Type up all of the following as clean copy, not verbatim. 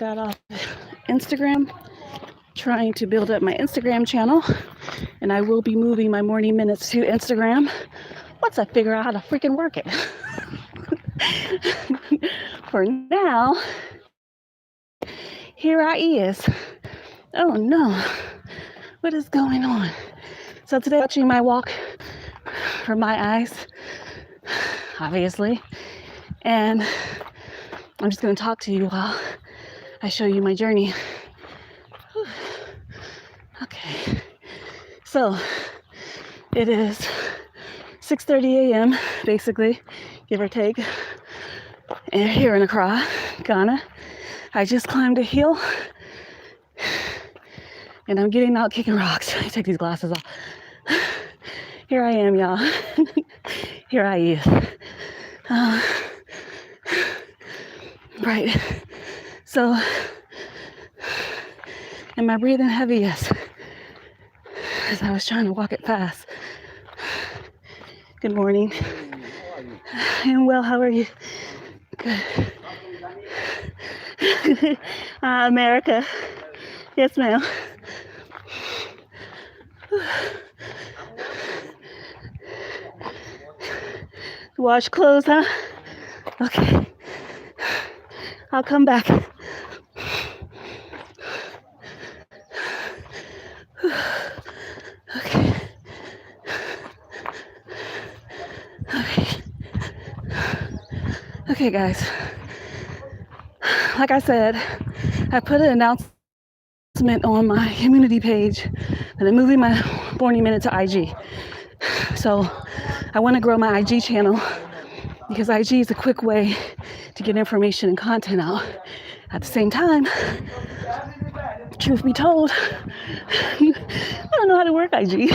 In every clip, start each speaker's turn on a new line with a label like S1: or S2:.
S1: got off Instagram, trying to build up my Instagram channel, and I will be moving my morning minutes to Instagram once I figure out how to freaking work it. For now, here I is. Oh no, what is going on? So today, watching my walk for my eyes, obviously, and I'm just going to talk to you while I show you my journey. Whew. Okay, so it is 6:30 a.m. basically, give or take, and here in Accra, Ghana. I just climbed a hill and I'm getting out kicking rocks. I take these glasses off. Here I am, y'all. Here I is. Right. So, am I breathing heavy? Yes. As I was trying to walk it fast. Good morning. I am well. How are you? Good. America. Yes, ma'am. Wash clothes, huh? Okay. I'll come back. Okay. Okay, guys. Like I said, I put an announcement on my community page that I'm moving my morning minute to IG. So I want to grow my IG channel because IG is a quick way to get information and content out. At the same time, truth be told, I don't know how to work IG.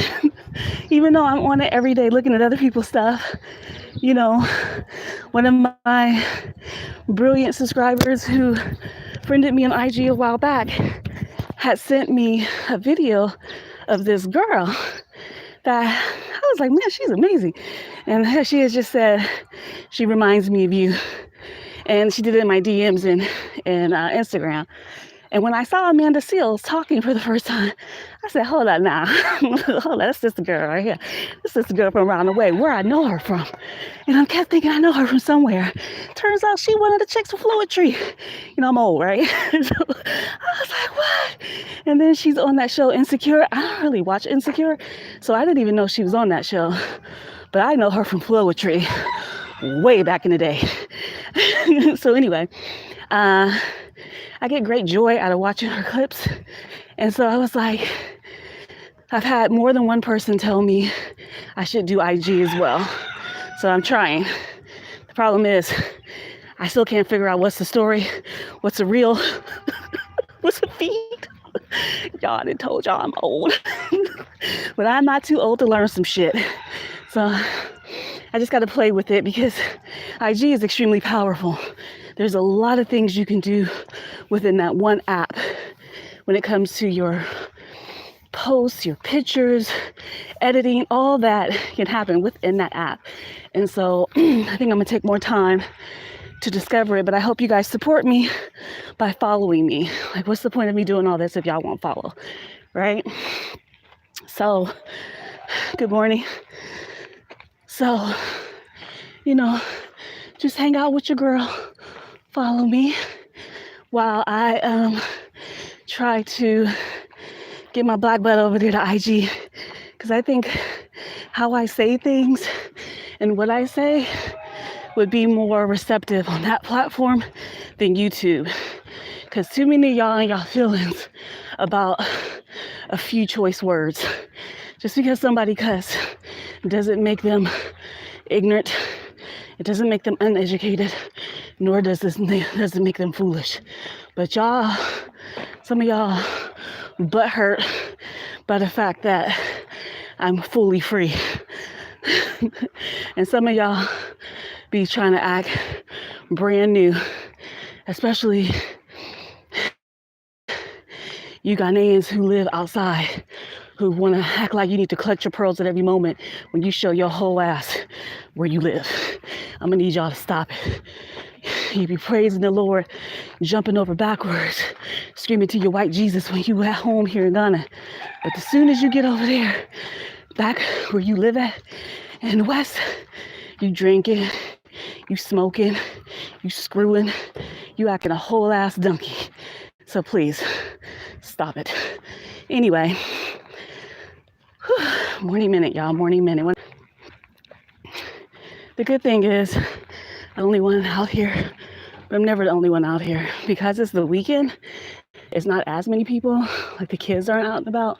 S1: Even though I'm on it every day looking at other people's stuff. You know, one of my brilliant subscribers who friended me on IG a while back had sent me a video of this girl that I was like, man, she's amazing. And she has just said, she reminds me of you. And she did it in my DMs and Instagram. And when I saw Amanda Seals talking for the first time, I said, hold on now. Hold on, that's just the girl right here. This is the girl from around the way, where I know her from. And I kept thinking I know her from somewhere. Turns out she one of the chicks from Fluentry. You know, I'm old, right? So I was like, what? And then she's on that show, Insecure. I don't really watch Insecure, so I didn't even know she was on that show. But I know her from Fluentry way back in the day. So anyway, I get great joy out of watching her clips. And so I was like, I've had more than one person tell me I should do IG as well. So I'm trying. The problem is I still can't figure out what's the story, what's a reel, what's a feed. Y'all, I done told y'all I'm old. But I'm not too old to learn some shit. So I just got to play with it because IG is extremely powerful. There's a lot of things you can do within that one app when it comes to your posts, your pictures, editing, all that can happen within that app. And so I think I'm gonna take more time to discover it, but I hope you guys support me by following me. Like, what's the point of me doing all this if y'all won't follow, right? So, good morning. So, you know, just hang out with your girl. Follow me while I try to get my black butt over there to IG, because I think how I say things and what I say would be more receptive on that platform than YouTube, because too many of y'all and y'all feelings about a few choice words. Just because somebody cuss doesn't make them ignorant. It doesn't make them uneducated, nor does it make them foolish. But y'all, some of y'all butt hurt by the fact that I'm fully free. And some of y'all be trying to act brand new, especially you Ghanaians who live outside, who want to act like you need to clutch your pearls at every moment when you show your whole ass where you live. I'm gonna need y'all to stop it. You be praising the Lord, jumping over backwards, screaming to your white Jesus when you at home here in Ghana. But as soon as you get over there, back where you live at in the West, you drinking, you smoking, you screwing, you acting a whole ass donkey. So please, stop it. Anyway, morning minute, y'all, morning minute. The good thing is, the only one out here, but I'm never the only one out here. Because it's the weekend, it's not as many people, like the kids aren't out and about.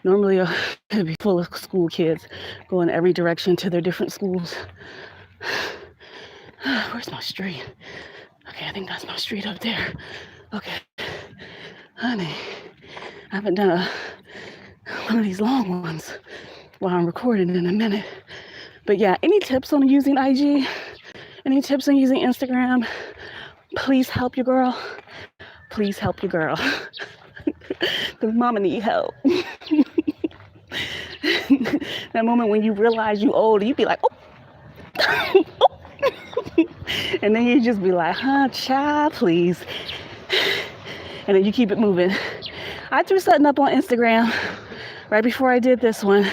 S1: Normally, it'd be full of school kids going every direction to their different schools. Where's my street? Okay, I think that's my street up there. Okay, honey, I haven't done one of these long ones while I'm recording in a minute. But yeah, any tips on using IG? Any tips on using Instagram? Please help your girl. Please help your girl. Because mama need help. That moment when you realize you old, you be like, oh. And then you just be like, huh, child, please. And then you keep it moving. I threw something up on Instagram right before I did this one,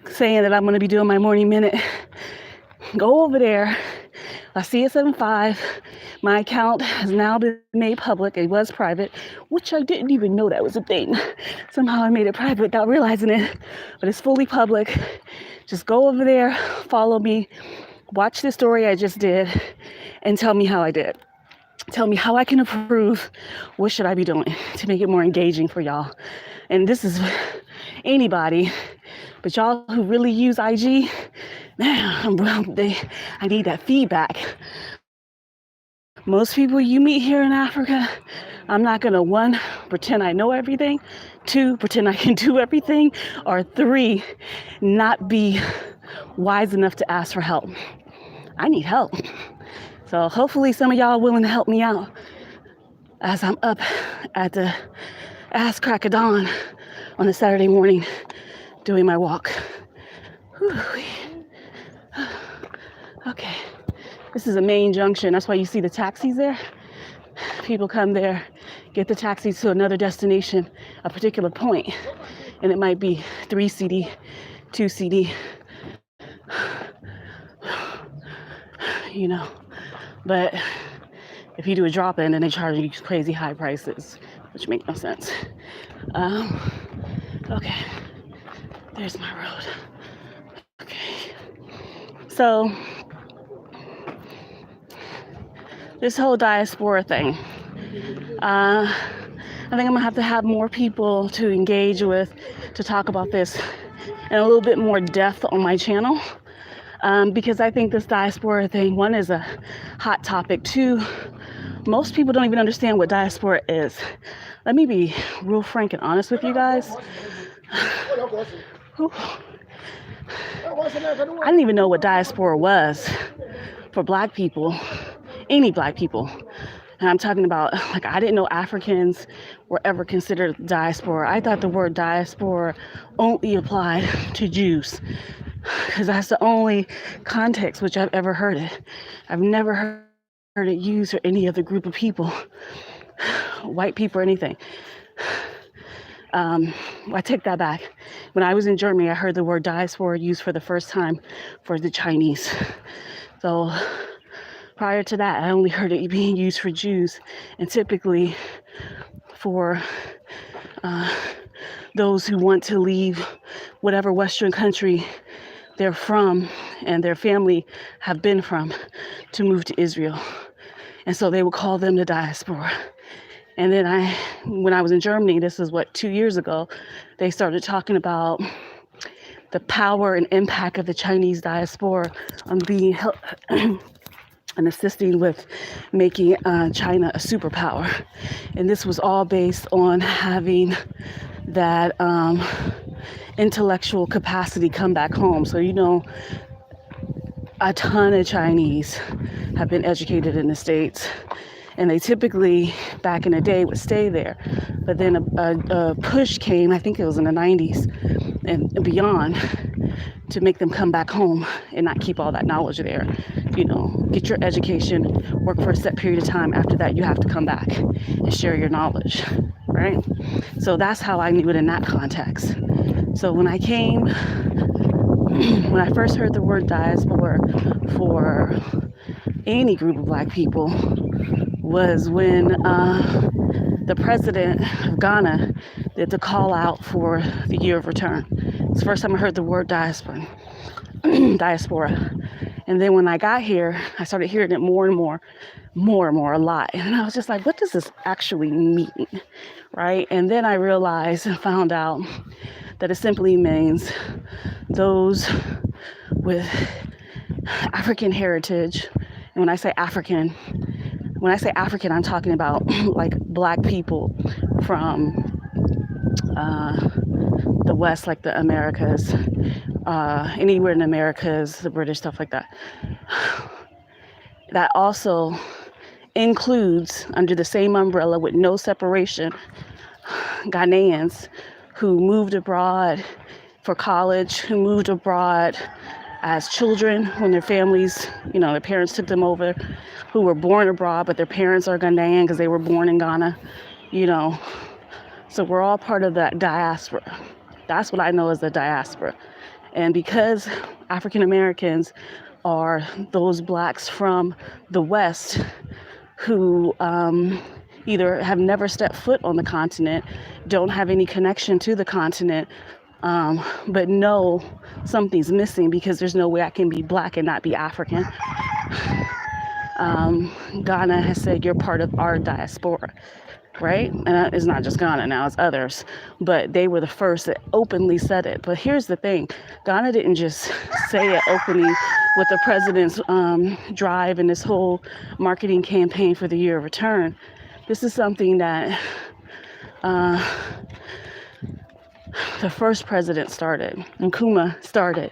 S1: saying that I'm going to be doing my morning minute. Go over there. I see it 7.5. My account has now been made public. It was private, which I didn't even know that was a thing. Somehow I made it private without realizing it, but it's fully public. Just go over there, follow me, watch the story I just did, and tell me how I did. Tell me how I can improve. What should I be doing to make it more engaging for y'all? And this is anybody, but y'all who really use IG, man, I need that feedback. Most people you meet here in Africa, I'm not gonna, 1, pretend I know everything, 2, pretend I can do everything, or 3, not be wise enough to ask for help. I need help. So hopefully some of y'all are willing to help me out as I'm up at the ass crack of dawn on a Saturday morning doing my walk. Whew. Okay, this is a main junction. That's why you see the taxis there. People come there, get the taxis to another destination, a particular point, and it might be 3 cedi, 2 cedi, you know. But if you do a drop-in, then they charge you crazy high prices, which make no sense. Okay, there's my road. Okay, so this whole diaspora thing, I think I'm gonna have more people to engage with, to talk about this in a little bit more depth on my channel. Because I think this diaspora thing, 1, is a hot topic. 2, most people don't even understand what diaspora is. Let me be real frank and honest with you guys. I didn't even know what diaspora was for Black people, any Black people. And I'm talking about, like, I didn't know Africans were ever considered diaspora. I thought the word diaspora only applied to Jews, because that's the only context which I've ever heard it. I've never heard it used for any other group of people, white people or anything. I take that back. When I was in Germany, I heard the word diaspora used for the first time for the Chinese. So prior to that, I only heard it being used for Jews, and typically for those who want to leave whatever Western country they're from and their family have been from to move to Israel. And so they would call them the diaspora. And then when I was in Germany, this is 2 years ago, they started talking about the power and impact of the Chinese diaspora on being and assisting with making China a superpower. And this was all based on having that intellectual capacity come back home. So, you know, a ton of Chinese have been educated in the States, and they typically, back in the day, would stay there. But then a push came, I think it was in the 90s and beyond, to make them come back home and not keep all that knowledge there, get your education, work for a set period of time. After that, you have to come back and share your knowledge, right? So that's how I knew it in that context. So when I first heard the word diaspora for any group of Black people was when the president of Ghana did the call out for the year of return. It's the first time I heard the word diaspora. And then when I got here, I started hearing it more and more a lot. And I was just like, what does this actually mean? Right? And then I realized and found out that it simply means those with African heritage. And when I say African, I'm talking about like Black people from the West, like the Americas, anywhere in the Americas, the British, stuff like that. That also includes, under the same umbrella with no separation, Ghanaians who moved abroad for college, who moved abroad as children when their families, their parents took them over, who were born abroad, but their parents are Ghanaian because they were born in Ghana, So we're all part of that diaspora. That's what I know as the diaspora. And because African Americans are those Blacks from the West who either have never stepped foot on the continent, don't have any connection to the continent, but know something's missing because there's no way I can be Black and not be African. Ghana has said you're part of our diaspora, right? And it's not just Ghana now, it's others, but they were the first that openly said it. But here's the thing, Ghana didn't just say it openly with the president's drive and this whole marketing campaign for the year of return. This is something that the first president started, Nkrumah started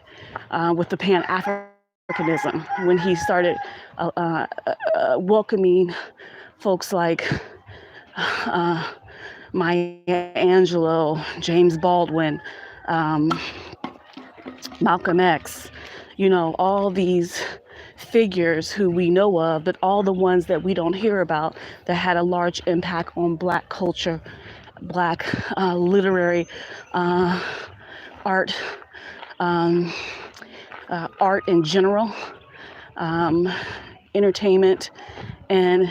S1: with the Pan-Africanism, when he started welcoming folks like Maya Angelou, James Baldwin, Malcolm X, all these figures who we know of, but all the ones that we don't hear about that had a large impact on Black culture, Black literary art, art in general, entertainment, and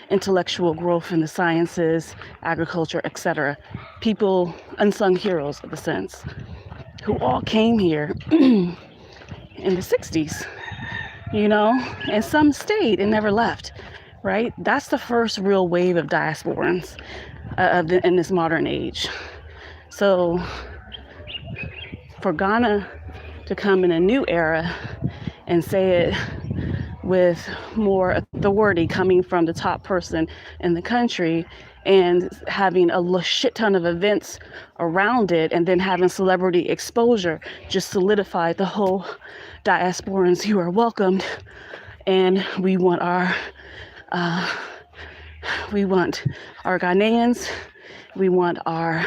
S1: intellectual growth in the sciences, agriculture, etc. People, unsung heroes of a sense, who all came here in the 60s, and some stayed and never left, right? That's the first real wave of diasporans in this modern age. So for Ghana to come in a new era and say it with more authority coming from the top person in the country and having a shit ton of events around it, and then having celebrity exposure, just solidified the whole diasporans, you are welcomed, and we want our Ghanaians, we want our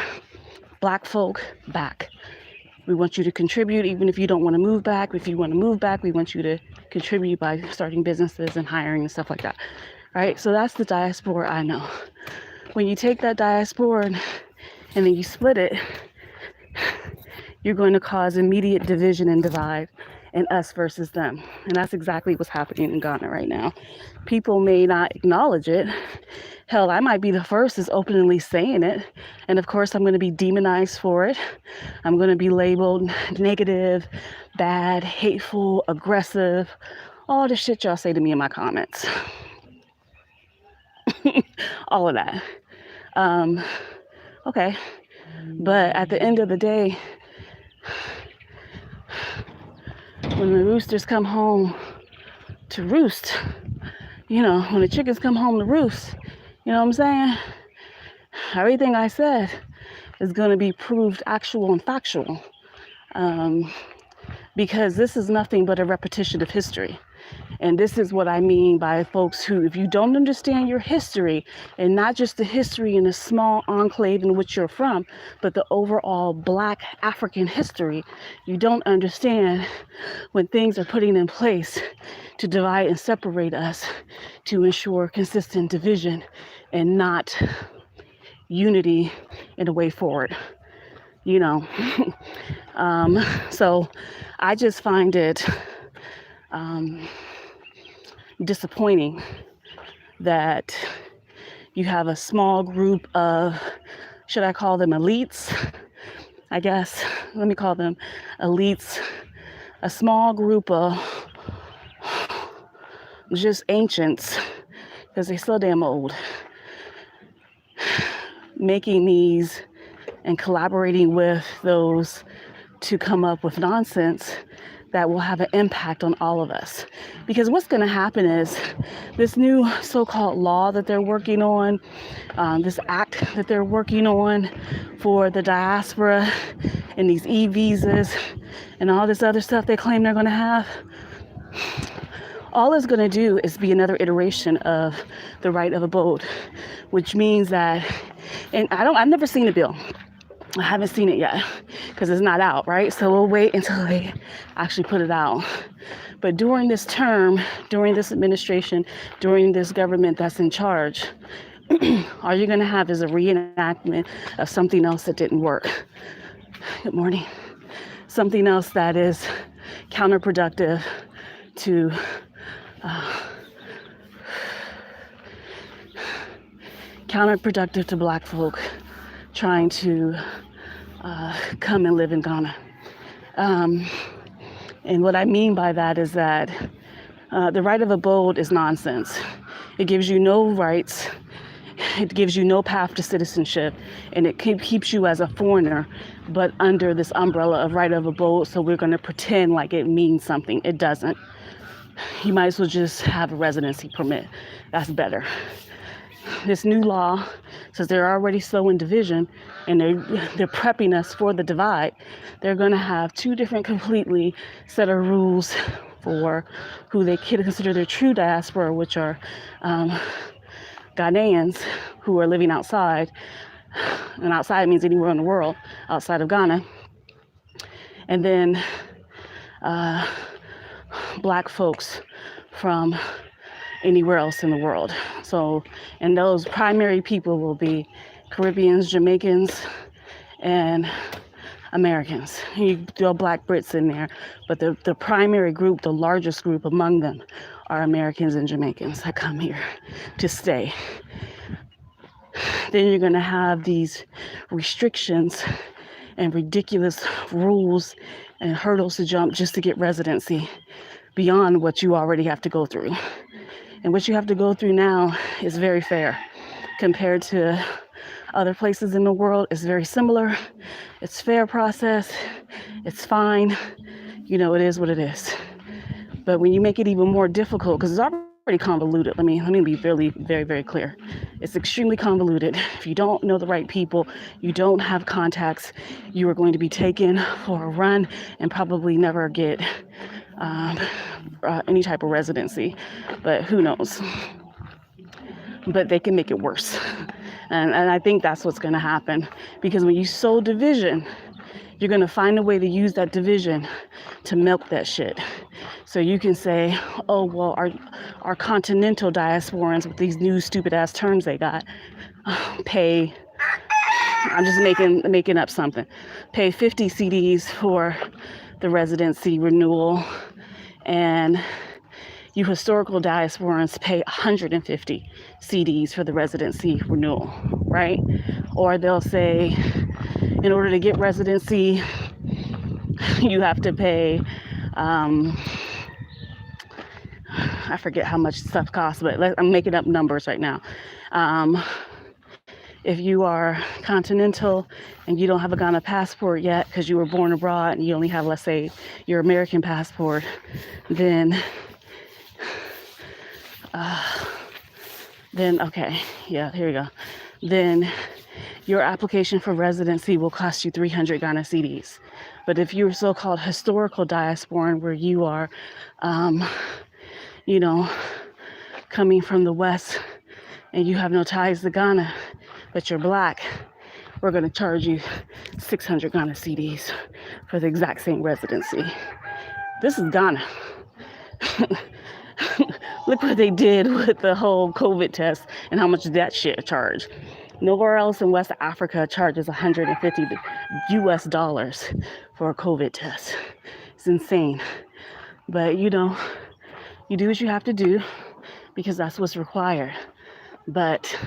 S1: Black folk back. We want you to contribute, even if you don't want to move back. If you want to move back, we want you to contribute by starting businesses and hiring and stuff like that, right? So that's the diaspora I know. When you take that diaspora and then you split it, you're going to cause immediate division and divide, and us versus them. And that's exactly what's happening in Ghana right now. People may not acknowledge it. Hell, I might be the first that's openly saying it. And of course, I'm going to be demonized for it. I'm going to be labeled negative, bad, hateful, aggressive, all the shit y'all say to me in my comments. All of that. Okay. But at the end of the day, when the roosters come home to roost, when the chickens come home to roost, you know what I'm saying? Everything I said is going to be proved actual and factual, because this is nothing but a repetition of history. And this is what I mean by folks who, if you don't understand your history, and not just the history in a small enclave in which you're from, but the overall Black African history, you don't understand when things are putting in place to divide and separate us to ensure consistent division and not unity in a way forward, you know. So I just find it disappointing that you have a small group of, should I call them elites? I guess, let me call them elites, a small group of just ancients, because they're so damn old, making these and collaborating with those to come up with nonsense that will have an impact on all of us. Because what's going to happen is this new so-called law that they're working on, this act that they're working on for the diaspora and these e-visas and all this other stuff they claim they're going to have, all it's going to do is be another iteration of the right of abode, which means that, and I've never seen the bill. I haven't seen it yet because it's not out, right? So we'll wait until they actually put it out. But during this term, during this administration, during this government that's in charge, all you're going to have is a reenactment of something else that didn't work. Good morning. Something else that is counterproductive to Black folk trying to come and live in Ghana. And what I mean by that is that the right of abode is nonsense. It gives you no rights. It gives you no path to citizenship, and it keeps you as a foreigner, but under this umbrella of right of abode. So we're going to pretend like it means something. It doesn't. You might as well just have a residency permit. That's better. This new law says they're already sowing division, and they're prepping us for the divide. They're going to have two different completely set of rules for who they consider their true diaspora, which are Ghanaians who are living outside, and outside means anywhere in the world outside of Ghana, and then Black folks from anywhere else in the world. So, and those primary people will be Caribbeans, Jamaicans, and Americans. You throw Black Brits in there, but the primary group, the largest group among them, are Americans and Jamaicans that come here to stay. Then you're going to have these restrictions and ridiculous rules and hurdles to jump just to get residency beyond what you already have to go through. And what you have to go through now is very fair compared to other places in the world. It's very similar. It's fair process. It's fine. You know, it is what it is. But when you make it even more difficult, because it's already convoluted. Let me be very, very, very clear. It's extremely convoluted. If you don't know the right people, you don't have contacts, you are going to be taken for a run and probably never get any type of residency. But who knows? But they can make it worse. And I think that's what's going to happen. Because when you sow division, you're going to find a way to use that division to milk that shit. So you can say, oh, well, our continental diasporans with these new stupid ass terms they got pay, I'm just making up something, pay 50 CDs for the residency renewal, and you historical diasporans pay 150 CDs for the residency renewal, right? Or they'll say, in order to get residency, you have to pay, I forget how much stuff costs, but I'm making up numbers right now. If you are continental and you don't have a Ghana passport yet because you were born abroad and you only have, let's say, your American passport, then okay, yeah, here we go. Then your application for residency will cost you 300 Ghana cedis. But if you're so-called historical diasporan, where you are you know, coming from the West and you have no ties to Ghana, but you're black, we're going to charge you 600 Ghana cedis for the exact same residency. This is Ghana. Look what they did with the whole COVID test and how much that shit charged. Nowhere else in West Africa charges $150 US for a COVID test. It's insane. But you know, you do what you have to do because that's what's required. But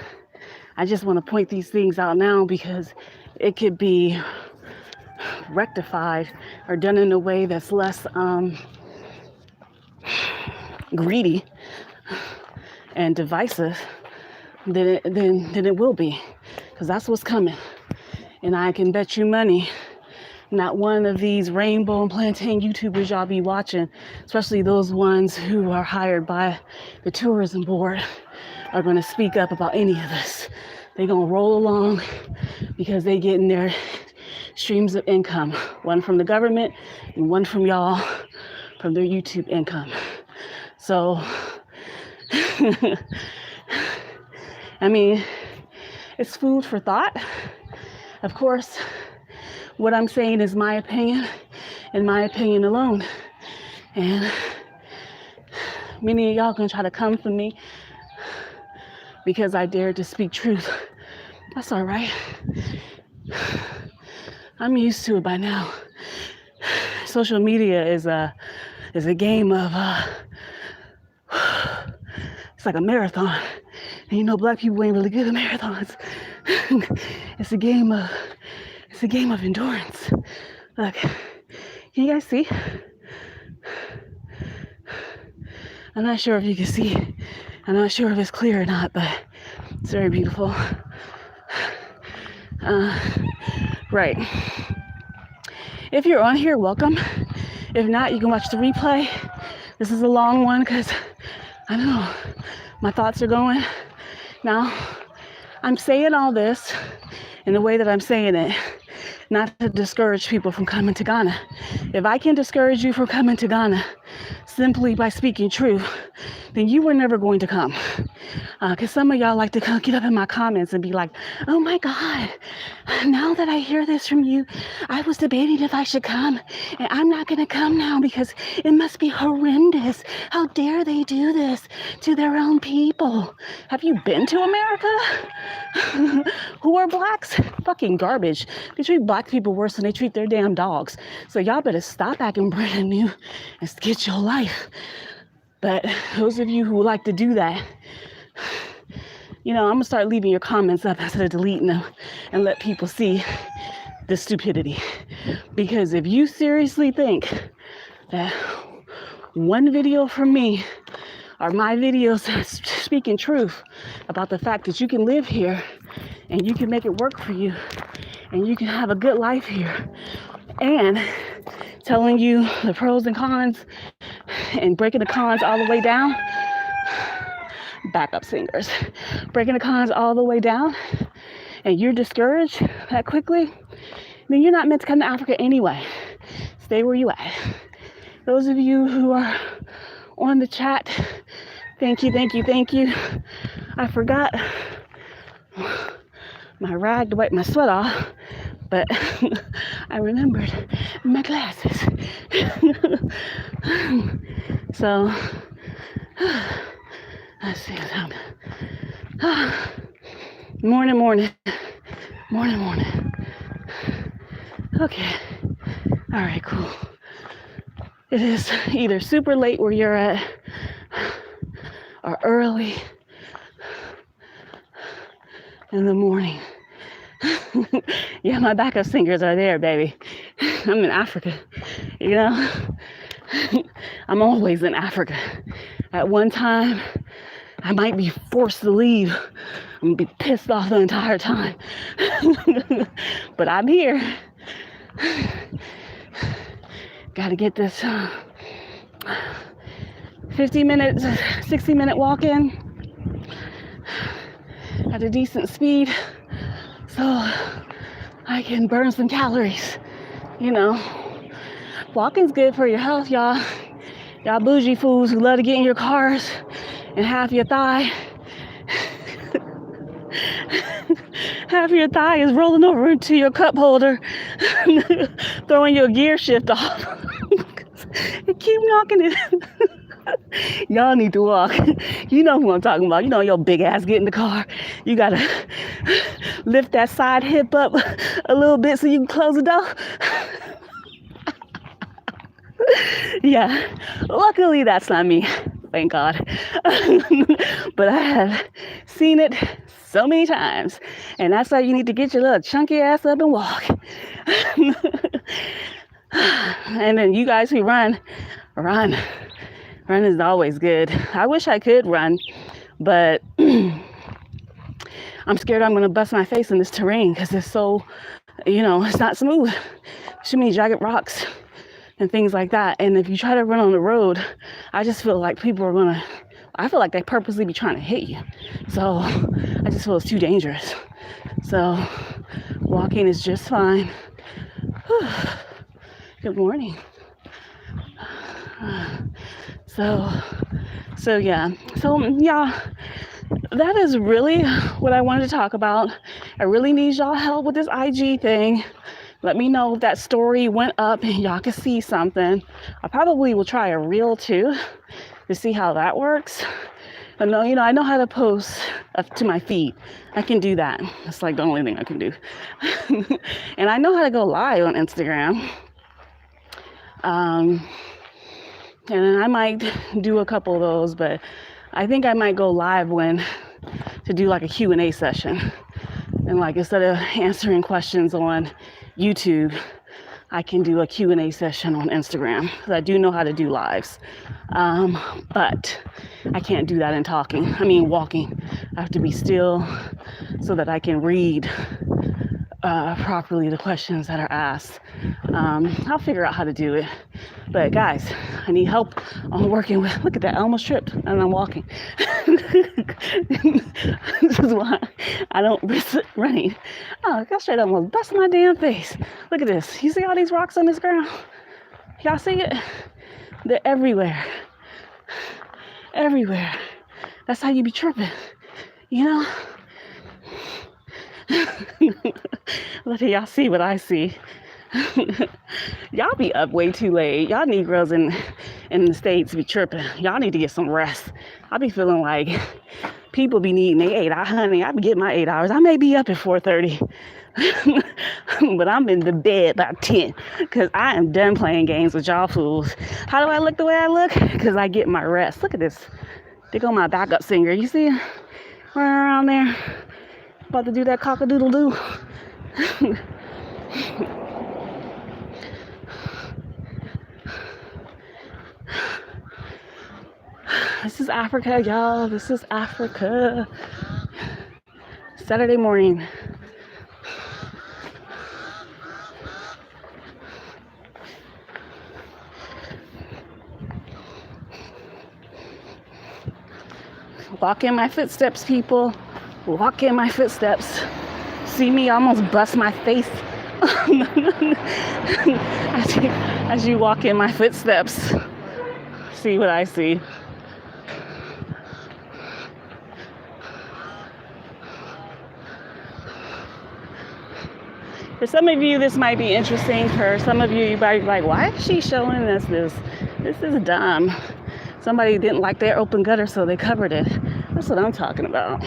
S1: I just want to point these things out now because it could be rectified or done in a way that's less greedy and divisive than it will be, because that's what's coming. And I can bet you money not one of these rainbow and plantain YouTubers y'all be watching, especially those ones who are hired by the tourism board, are going to speak up about any of this. They're going to roll along because they getting their streams of income, one from the government and one from y'all from their YouTube income. So I mean, it's food for thought. Of course, what I'm saying is my opinion and my opinion alone. And many of y'all can try to come for me because I dared to speak truth. That's all right. I'm used to it by now. Social media is a game of it's like a marathon. And you know, black people ain't really good at marathons. It's a game of endurance. Look, can you guys see? I'm not sure if you can see. I'm not sure if it's clear or not, but it's very beautiful. Right. If you're on here, welcome. If not, you can watch the replay. This is a long one because I don't know, my thoughts are going. Now, I'm saying all this in the way that I'm saying it, not to discourage people from coming to Ghana. If I can discourage you from coming to Ghana simply by speaking truth, then you were never going to come. Because some of y'all like to get up in my comments and be like, oh my God, now that I hear this from you, I was debating if I should come, and I'm not going to come now because it must be horrendous. How dare they do this to their own people? Have you been to America? Who are blacks? Fucking garbage. They treat black people worse than they treat their damn dogs. So y'all better stop acting brand new and get your life. But those of you who like to do that, you know, I'm gonna start leaving your comments up instead of deleting them and let people see the stupidity. Because if you seriously think that one video from me or my videos speaking truth about the fact that you can live here and you can make it work for you and you can have a good life here, and telling you the pros and cons and breaking the cons all the way down, backup singers, breaking the cons all the way down, and you're discouraged that quickly, then you're not meant to come to Africa anyway. Stay where you at. Those of you who are on the chat, thank you, thank you, thank you. I forgot my rag to wipe my sweat off, but I remembered my glasses. So, let's see what's happening. Morning. Okay. All right, cool. It is either super late where you're at or early in the morning. Yeah, my backup singers are there, baby. I'm in Africa, you know? I'm always in Africa. At one time, I might be forced to leave. I'm gonna be pissed off the entire time. But I'm here. Gotta get this 50-minute, 60-minute walk in at a decent speed so I can burn some calories. You know, walking's good for your health, y'all. Y'all bougie fools who love to get in your cars and half your thigh is rolling over into your cup holder, throwing your gear shift off. And keep knocking it. Y'all need to walk. You know who I'm talking about. You know your big ass get in the car. You gotta lift that side hip up a little bit so you can close the door. Yeah, luckily that's not me, thank God. But I have seen it so many times, and that's why you need to get your little chunky ass up and walk. And then you guys who run is always good. I wish I could run, but I'm scared I'm gonna bust my face in this terrain because it's so, it's not smooth. Too many jagged rocks and things like that. And if you try to run on the road, I just feel like I feel like they purposely be trying to hit you. So I just feel it's too dangerous. So walking is just fine. Good morning. So yeah, that is really what I wanted to talk about. I really need y'all help with this IG thing. Let me know if that story went up and y'all can see something. I probably will try a reel too to see how that works. But no, I know how to post up to my feed. I can do that. That's like the only thing I can do. And I know how to go live on Instagram. And then I might do a couple of those, but I think I might go live to do like a Q&A session. And like instead of answering questions on YouTube, I can do a Q&A session on Instagram. Because I do know how to do lives. But I can't do that walking. I have to be still so that I can read properly the questions that are asked. I'll figure out how to do it. But guys, I need help on working with, look at that, I almost tripped and I'm walking. This is why I don't risk running. Oh, I straight almost bust my damn face. Look at this. You see all these rocks on this ground? Y'all see it? They're everywhere. Everywhere. That's how you be tripping, Let y'all see what I see. Y'all be up way too late. Y'all Negroes in the States be tripping. Y'all need to get some rest. I be feeling like people be needing their 8 hours. Honey, I be getting my 8 hours. I may be up at 4:30. But I'm in the bed by 10 because I am done playing games with y'all fools. How do I look the way I look? Because I get my rest. Look at this. There go my backup singer. You see him running around there? About to do that cock-a-doodle-doo. This is Africa, y'all. This is Africa. Saturday morning. Walk in my footsteps, people. Walk in my footsteps. See me almost bust my face as you walk in my footsteps. See what I see. For some of you, this might be interesting. For some of you, you might be like, why is she showing us this? This is dumb. Somebody didn't like their open gutter, so they covered it. That's what I'm talking about.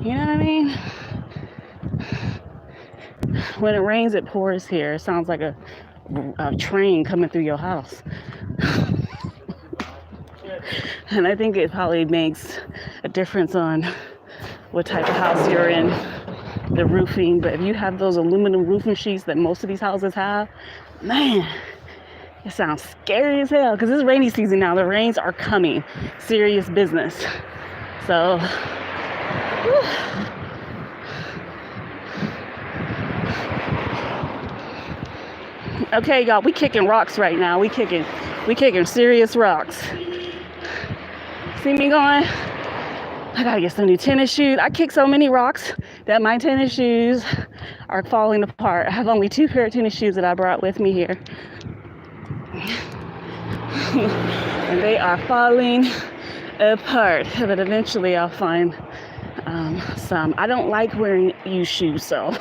S1: You know what I mean? When it rains, it pours here. It sounds like a train coming through your house. And I think it probably makes a difference on what type of house you're in, the roofing. But if you have those aluminum roofing sheets that most of these houses have, man, it sounds scary as hell because it's rainy season now. The rains are coming. Serious business. So, whew. Okay, y'all, we kicking rocks right now. We kicking serious rocks. See me going? I gotta get some new tennis shoes. I kick so many rocks that my tennis shoes are falling apart. I have only 2 pair of tennis shoes that I brought with me here. and they are falling apart. But eventually I'll find some. I don't like wearing used shoes, so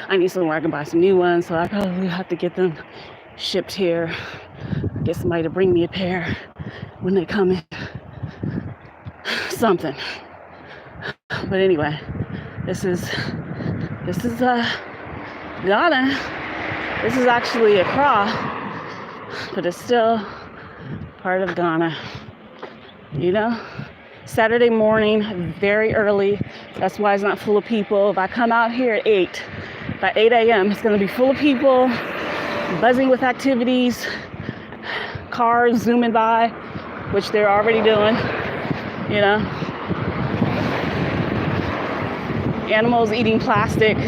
S1: I need somewhere I can buy some new ones. So I probably have to get them shipped here. Get somebody to bring me a pair when they come in. Something. But anyway, this is Ghana. This is actually Accra, but it's still part of Ghana. You know, Saturday morning, very early. That's why it's not full of people. If I come out here at 8, by 8 a.m., it's going to be full of people, buzzing with activities, cars zooming by, which they're already doing, you know. Animals eating plastic.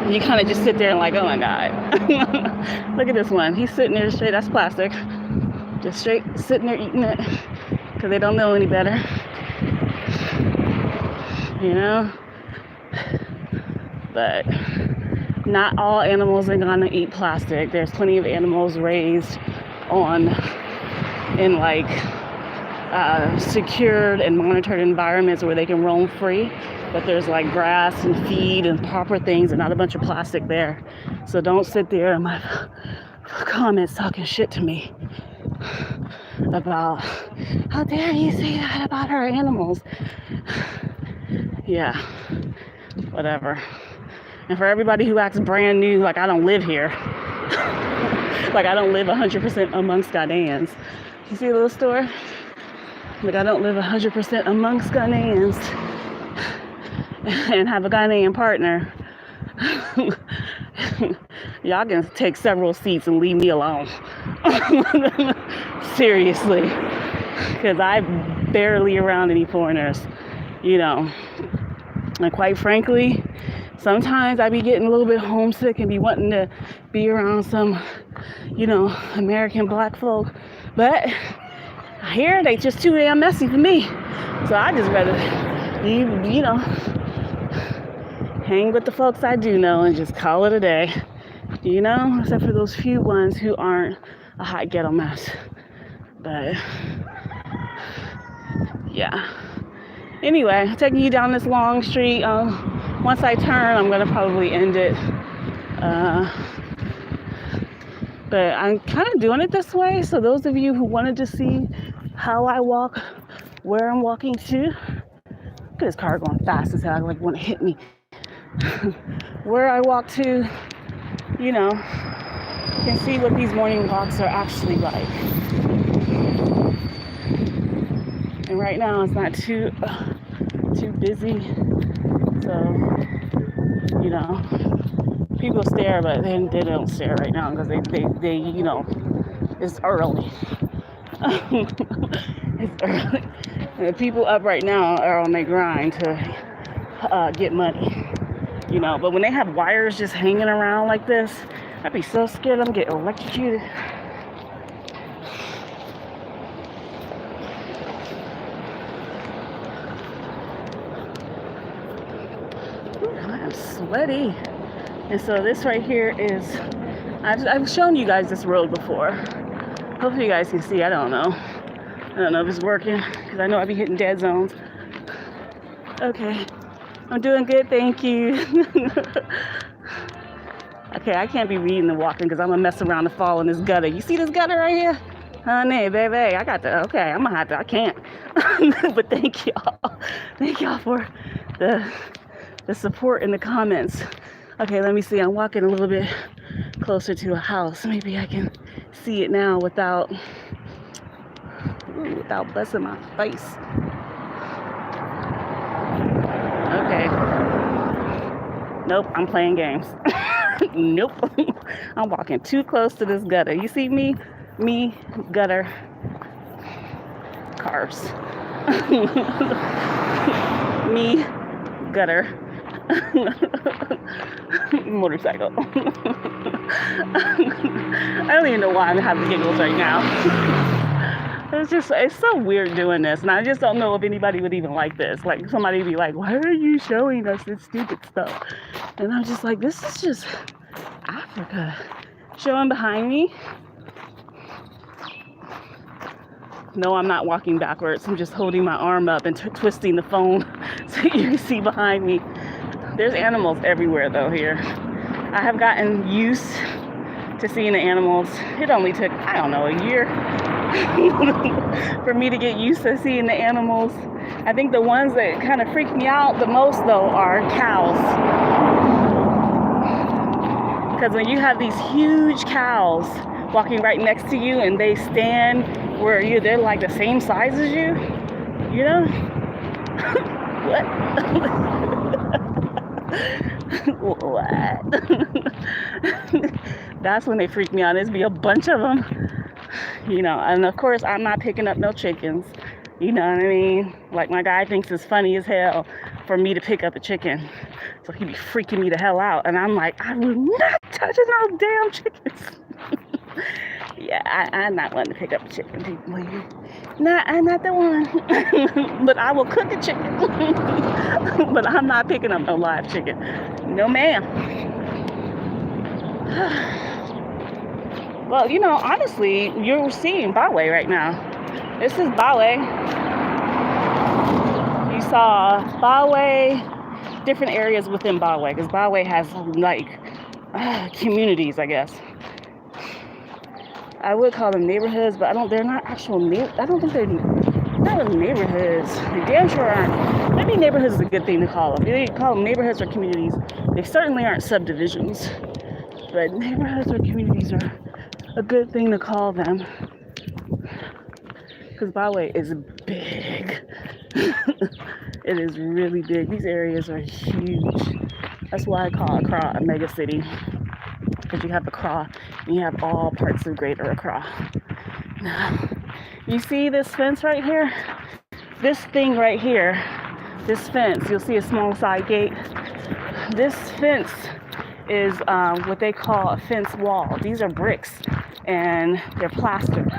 S1: You kind of just sit there and like, oh my God. Look at this one. He's sitting there straight, that's plastic. Just straight sitting there eating it because they don't know any better. You know? But not all animals are gonna eat plastic. There's plenty of animals raised in like secured and monitored environments where they can roam free. But there's like grass and feed and proper things and not a bunch of plastic there. So don't sit there in my comments talking shit to me about how dare you say that about our animals. Yeah, whatever. And for everybody who acts brand new, like I don't live here. Like I don't live 100% amongst Ghanaians. You see a little store? Like I don't live 100% amongst Ghanaians and have a Ghanaian partner. Y'all can take several seats and leave me alone. Seriously. Because I barely around any foreigners, you know. And quite frankly, sometimes I be getting a little bit homesick and be wanting to be around some, you know, American black folk. But here they just too damn messy for me. So I just rather, you know, hang with the folks I do know and just call it a day. You know, except for those few ones who aren't a hot ghetto mess. But yeah. Anyway, taking you down this long street. Once I turn, I'm gonna probably end it. But I'm kind of doing it this way. So those of you who wanted to see how I walk, where I'm walking to, look at this car going fast as hell, like want to hit me. Where I walk to, you know, can see what these morning walks are actually like. And right now it's not too busy, so you know, people stare, but then they don't stare right now because they you know, it's early. It's early. And the people up right now are on their grind to get money, you know. But when they have wires just hanging around like this, I'd be so scared I'm getting electrocuted. I'm sweaty. And so this right here is, I've shown you guys this road before. Hopefully you guys can see. I don't know if it's working because I know I be hitting dead zones. Okay, I'm doing good, thank you. Okay, I can't be reading and walking because I'm gonna mess around and fall in this gutter. You see this gutter right here? Honey, baby, I got to, okay, I'm gonna have to, I can't. But thank y'all for the support in the comments. Okay, let me see, I'm walking a little bit closer to a house. Maybe I can see it now without busting my face. Okay. Nope, I'm playing games. Nope. I'm walking too close to this gutter. You see me, gutter, cars. Me, gutter, motorcycle. I don't even know why I'm having giggles right now. It's so weird doing this, and I just don't know if anybody would even like this. Like, somebody would be like, why are you showing us this stupid stuff? And I'm just like, this is just Africa. Showing behind me. No, I'm not walking backwards. I'm just holding my arm up and twisting the phone so you can see behind me. There's animals everywhere though here. I have gotten used to seeing the animals. It only took, I don't know, a year for me to get used to seeing the animals. I think the ones that kind of freak me out the most though are cows. Because when you have these huge cows walking right next to you and they stand where they're like the same size as you, you know? What? What? That's when they freak me out. There's be a bunch of them, you know. And of course, I'm not picking up no chickens. You know what I mean? Like my guy thinks it's funny as hell for me to pick up a chicken, so he be freaking me the hell out. And I'm like, I will not touch no damn chickens. Yeah, I'm not one to pick up a chicken, people. I'm not the one. But I will cook a chicken. But I'm not picking up no live chicken. No, ma'am. Well, you know, honestly, you're seeing Bawe right now. This is Bawe. You saw Bawe, different areas within Bawe, because Bawe has like communities, I guess. I would call them neighborhoods, but they're not actual I don't think they're not really neighborhoods. They damn sure aren't. Maybe neighborhoods is a good thing to call them. You call them neighborhoods or communities. They certainly aren't subdivisions. But neighborhoods or communities are a good thing to call them. Because Bawe is big. It is really big. These areas are huge. That's why I call Accra a mega city. Because you have Accra and you have all parts of Greater Accra. Now, you see this fence right here? This thing right here, this fence, you'll see a small side gate. This fence is what they call a fence wall. These are bricks and they're plastered.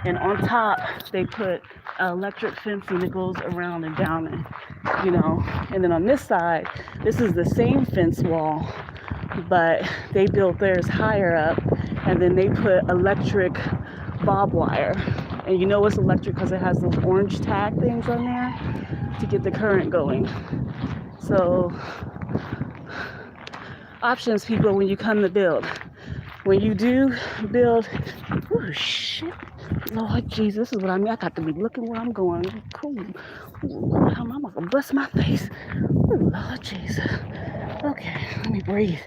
S1: And on top, they put electric fencing that goes around and down it, you know. And then on this side, this is the same fence wall, but they built theirs higher up, and then they put electric barbed wire. And you know it's electric because it has those orange tag things on there to get the current going. So, options, people, when you come to build. When you do build, oh shit, Lord Jesus, this is what I mean. I got to be looking where I'm going. Cool. Ooh, I'm gonna bust my face. Oh Lord Jesus. Okay, let me breathe.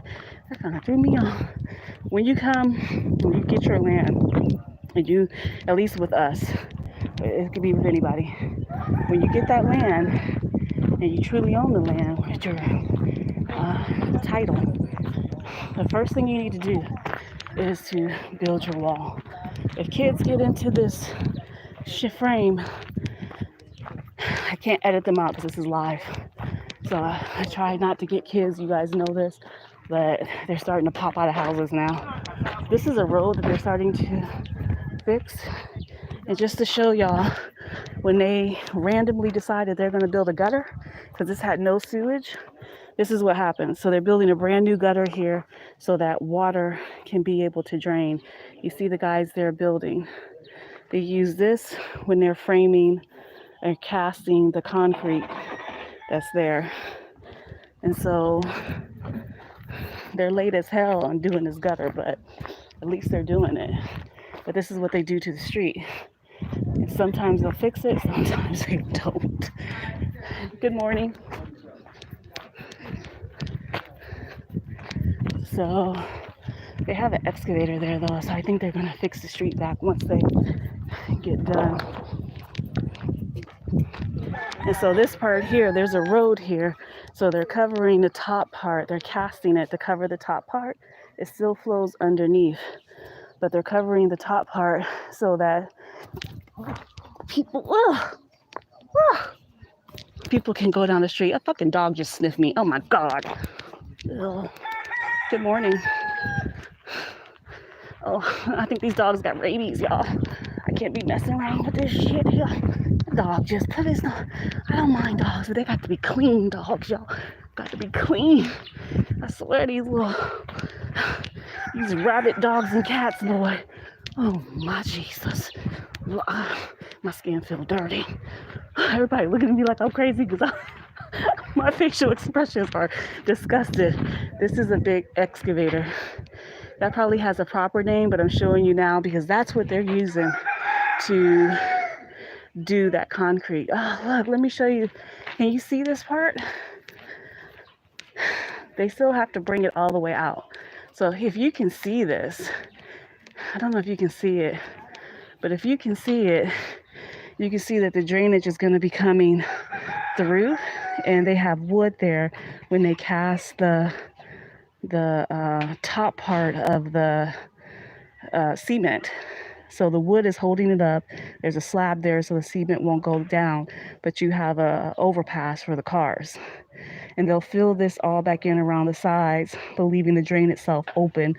S1: That kind of threw me off. When you get your land, and you, at least with us, it could be with anybody. When you get that land, and you truly own the land with your title, the first thing you need to do is to build your wall. If kids get into this shit frame, I can't edit them out because this is live. So I try not to get kids, you guys know this, but they're starting to pop out of houses now. This is a road that they're starting to fix. And just to show y'all, when they randomly decided they're gonna build a gutter, because this had no sewage, this is what happens. So they're building a brand new gutter here so that water can be able to drain. You see the guys there building. They use this when they're framing and casting the concrete that's there. And so they're late as hell on doing this gutter, but at least they're doing it. But this is what they do to the street. And sometimes they'll fix it, sometimes they don't. Good morning. So they have an excavator there though, so I think they're gonna fix the street back once they get done. And so this part here, there's a road here, so they're covering the top part. They're casting it to cover the top part. It still flows underneath, but they're covering the top part so that people can go down the street. A fucking dog just sniffed me. Oh my God. Ugh. Good morning. Oh, I think these dogs got rabies, y'all. I can't be messing around with this shit here. The dog just put his nose. I don't mind dogs, but they got to be clean dogs, y'all. Got to be clean. I swear these rabbit dogs and cats, boy. Oh my Jesus. My skin feels dirty. Everybody looking at me like I'm crazy because my facial expressions are disgusted. This is a big excavator. That probably has a proper name, but I'm showing you now because that's what they're using to do that concrete. Oh, look, let me show you. Can you see this part? They still have to bring it all the way out. So if you can see this, I don't know if you can see it, but if you can see it, you can see that the drainage is going to be coming through, and they have wood there when they cast the top part of the cement. So the wood is holding it up. There's a slab there so the cement won't go down, but you have a overpass for the cars. And they'll fill this all back in around the sides, but leaving the drain itself open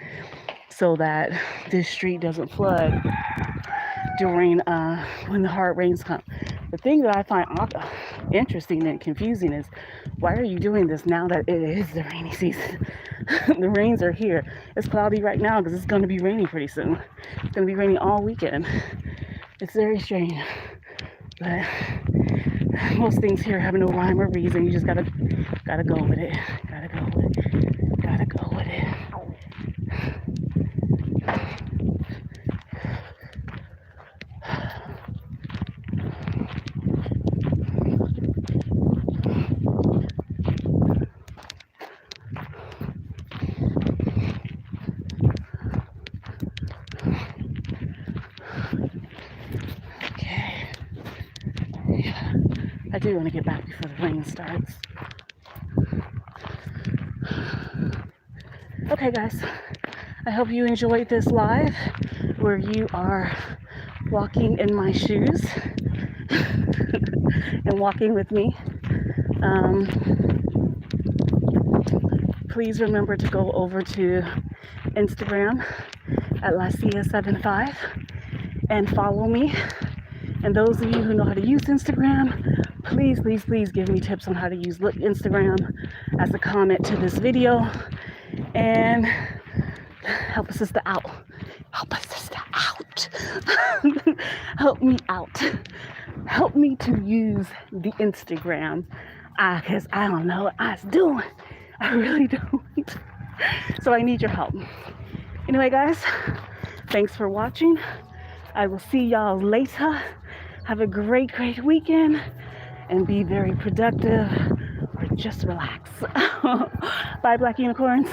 S1: so that this street doesn't flood during when the hard rains come. The thing that I find interesting and confusing is, why are you doing this now that it is the rainy season? The rains are here. It's cloudy right now because it's going to be raining pretty soon. It's going to be raining all weekend. It's very strange. But most things here have no rhyme or reason. You just gotta go with it. Gotta go with it. Gotta go with it. Okay. Yeah. I do want to get back before the rain starts. Okay, guys. I hope you enjoyed this live where you are walking in my shoes and walking with me. Please remember to go over to Instagram at Lacia75 and follow me. And those of you who know how to use Instagram, please, please, please give me tips on how to use Instagram as a comment to this video. And help a sister out. Help a sister out. Help me out. Help me to use the Instagram. Because I don't know what I was doing. I really don't. So I need your help. Anyway, guys, thanks for watching. I will see y'all later. Have a great, great weekend. And be very productive. Or just relax. Bye, Black Unicorns.